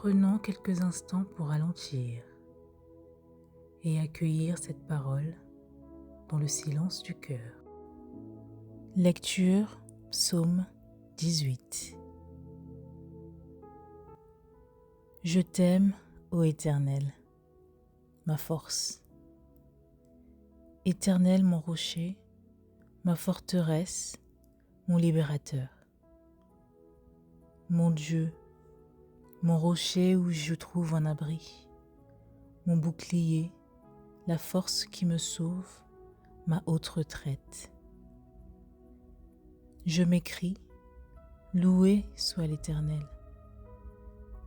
Prenons quelques instants pour ralentir et accueillir cette parole dans le silence du cœur. Lecture Psaume 18. Je t'aime, ô Éternel, ma force. Éternel, mon rocher, ma forteresse, mon libérateur. Mon Dieu, mon rocher où je trouve un abri, mon bouclier, la force qui me sauve, ma haute retraite. Je m'écrie, loué soit l'Éternel.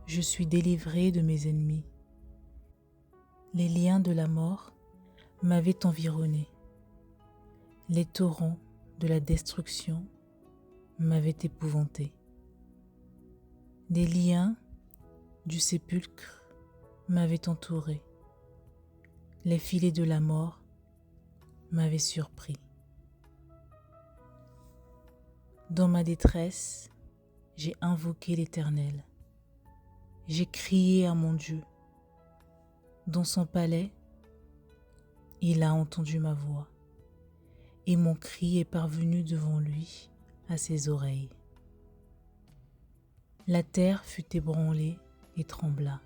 Je suis délivré de mes ennemis. Les liens de la mort m'avaient environné. Les torrents de la destruction m'avaient épouvanté. Des liens du sépulcre m'avaient entouré. Les filets de la mort m'avaient surpris. Dans ma détresse, j'ai invoqué l'Éternel. J'ai crié à mon Dieu. Dans son palais, il a entendu ma voix, et mon cri est parvenu devant lui à ses oreilles. La terre fut ébranlée et trembla.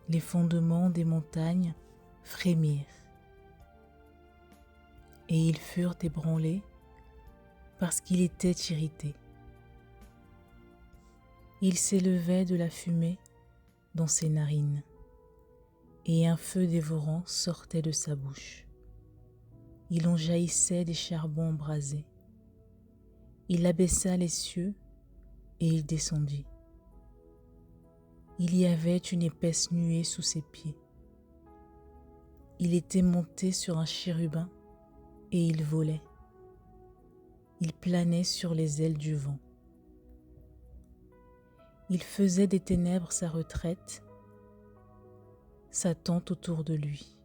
Les fondements des montagnes frémirent, et ils furent ébranlés parce qu'il était irrité. Il s'élevait de la fumée dans ses narines, et un feu dévorant sortait de sa bouche. Il en jaillissait des charbons embrasés. Il abaissa les cieux et il descendit. Il y avait une épaisse nuée sous ses pieds. Il était monté sur un chérubin et il volait. Il planait sur les ailes du vent. Il faisait des ténèbres sa retraite, sa tente autour de lui.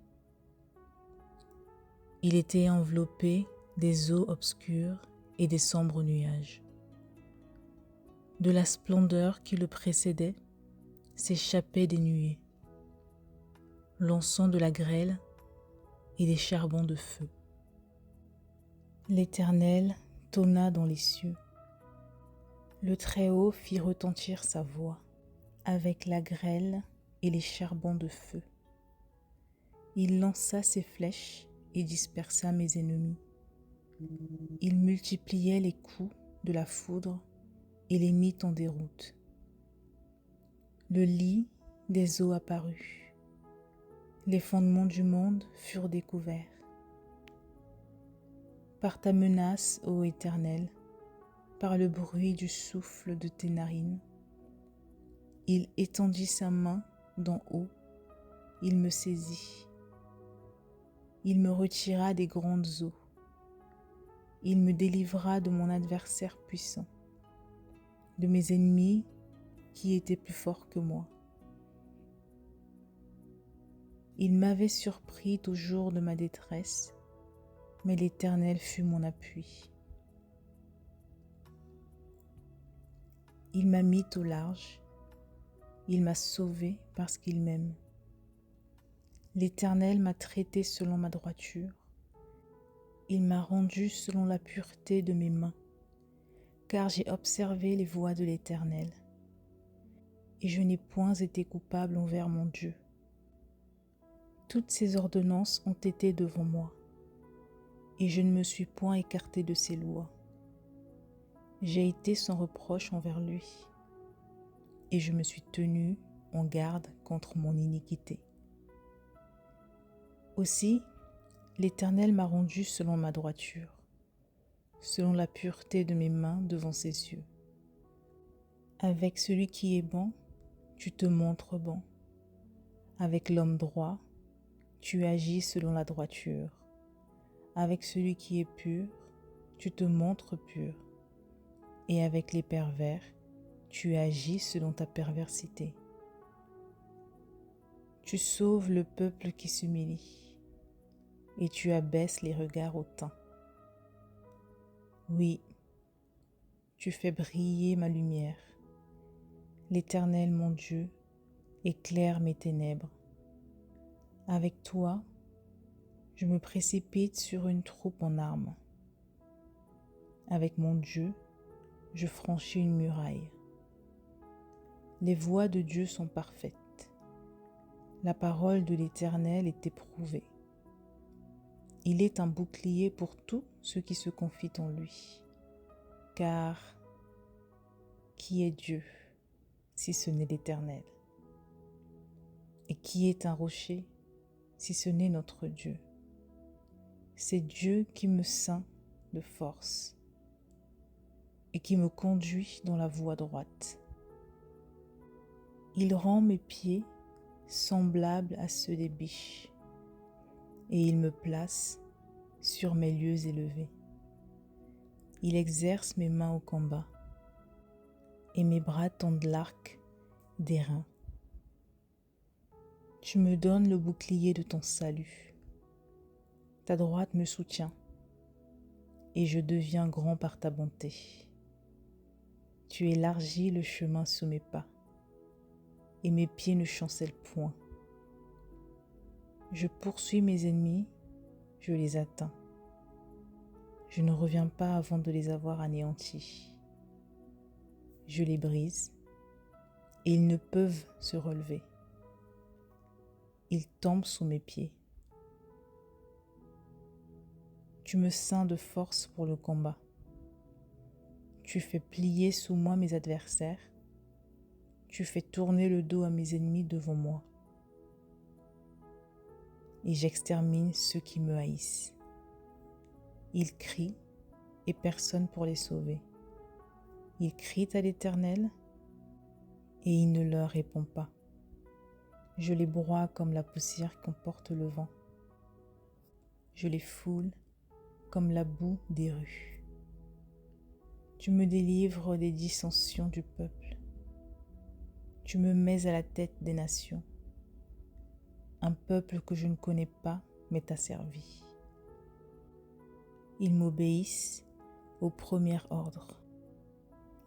Il était enveloppé des eaux obscures et des sombres nuages. De la splendeur qui le précédait s'échappaient des nuées, l'encens de la grêle et des charbons de feu. L'Éternel tonna dans les cieux. Le Très-Haut fit retentir sa voix avec la grêle et les charbons de feu. Il lança ses flèches et dispersa mes ennemis. Il multipliait les coups de la foudre et les mit en déroute. Le lit des eaux apparut. Les fondements du monde furent découverts. Par ta menace, ô Éternel, par le bruit du souffle de tes narines, il étendit sa main d'en haut, il me saisit. Il me retira des grandes eaux. Il me délivra de mon adversaire puissant, de mes ennemis qui étaient plus forts que moi. Il m'avait surpris au jour de ma détresse, mais l'Éternel fut mon appui. Il m'a mis au large, il m'a sauvé parce qu'il m'aime. L'Éternel m'a traité selon ma droiture. Il m'a rendu selon la pureté de mes mains, car j'ai observé les voies de l'Éternel, et je n'ai point été coupable envers mon Dieu. Toutes ses ordonnances ont été devant moi, et je ne me suis point écarté de ses lois. J'ai été sans reproche envers lui, et je me suis tenu en garde contre mon iniquité. Aussi, l'Éternel m'a rendu selon ma droiture, selon la pureté de mes mains devant ses yeux. Avec celui qui est bon, tu te montres bon. Avec l'homme droit, tu agis selon la droiture. Avec celui qui est pur, tu te montres pur. Et avec les pervers, tu agis selon ta perversité. Tu sauves le peuple qui s'humilie, et tu abaisses les regards hautains. Oui, tu fais briller ma lumière. L'Éternel, mon Dieu, éclaire mes ténèbres. Avec toi, je me précipite sur une troupe en armes. Avec mon Dieu, je franchis une muraille. Les voies de Dieu sont parfaites. La parole de l'Éternel est éprouvée. Il est un bouclier pour tous ceux qui se confient en lui. Car qui est Dieu si ce n'est l'Éternel? Et qui est un rocher si ce n'est notre Dieu? C'est Dieu qui me ceint de force et qui me conduit dans la voie droite. Il rend mes pieds semblables à ceux des biches et il me place sur mes lieux élevés. Il exerce mes mains au combat et mes bras tendent l'arc d'airain. Tu me donnes le bouclier de ton salut. Ta droite me soutient et je deviens grand par ta bonté. Tu élargis le chemin sous mes pas et mes pieds ne chancellent point. Je poursuis mes ennemis, je les atteins. Je ne reviens pas avant de les avoir anéantis. Je les brise et ils ne peuvent se relever. Ils tombent sous mes pieds. Tu me ceins de force pour le combat. Tu fais plier sous moi mes adversaires. Tu fais tourner le dos à mes ennemis devant moi. Et j'extermine ceux qui me haïssent. Ils crient et personne pour les sauver. Ils crient à l'Éternel et il ne leur répond pas. Je les broie comme la poussière qu'emporte le vent. Je les foule comme la boue des rues. Tu me délivres des dissensions du peuple. Tu me mets à la tête des nations. Un peuple que je ne connais pas m'est asservi. Ils m'obéissent au premier ordre.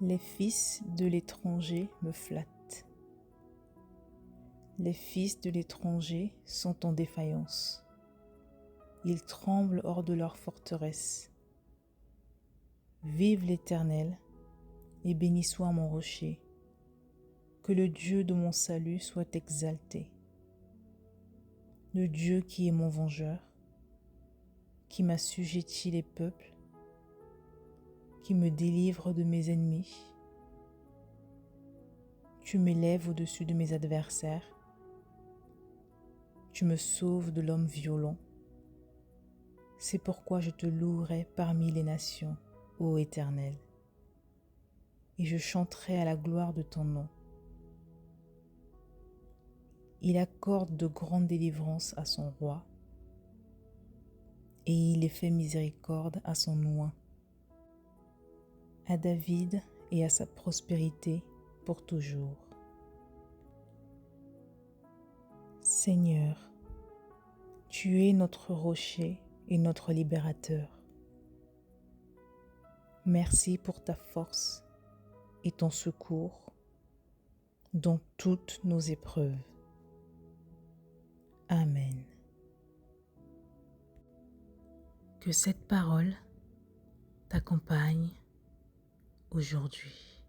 Les fils de l'étranger me flattent. Les fils de l'étranger sont en défaillance. Ils tremblent hors de leur forteresse. Vive l'Éternel et béni soit mon rocher. Que le Dieu de mon salut soit exalté. Le Dieu qui est mon vengeur, qui m'assujettit les peuples, qui me délivre de mes ennemis. Tu m'élèves au-dessus de mes adversaires. Tu me sauves de l'homme violent. C'est pourquoi je te louerai parmi les nations, ô Éternel, et je chanterai à la gloire de ton nom. Il accorde de grandes délivrances à son roi, et il fait miséricorde à son oint, à David et à sa prospérité pour toujours. Seigneur, tu es notre rocher et notre libérateur. Merci pour ta force et ton secours dans toutes nos épreuves. Amen. Que cette parole t'accompagne aujourd'hui.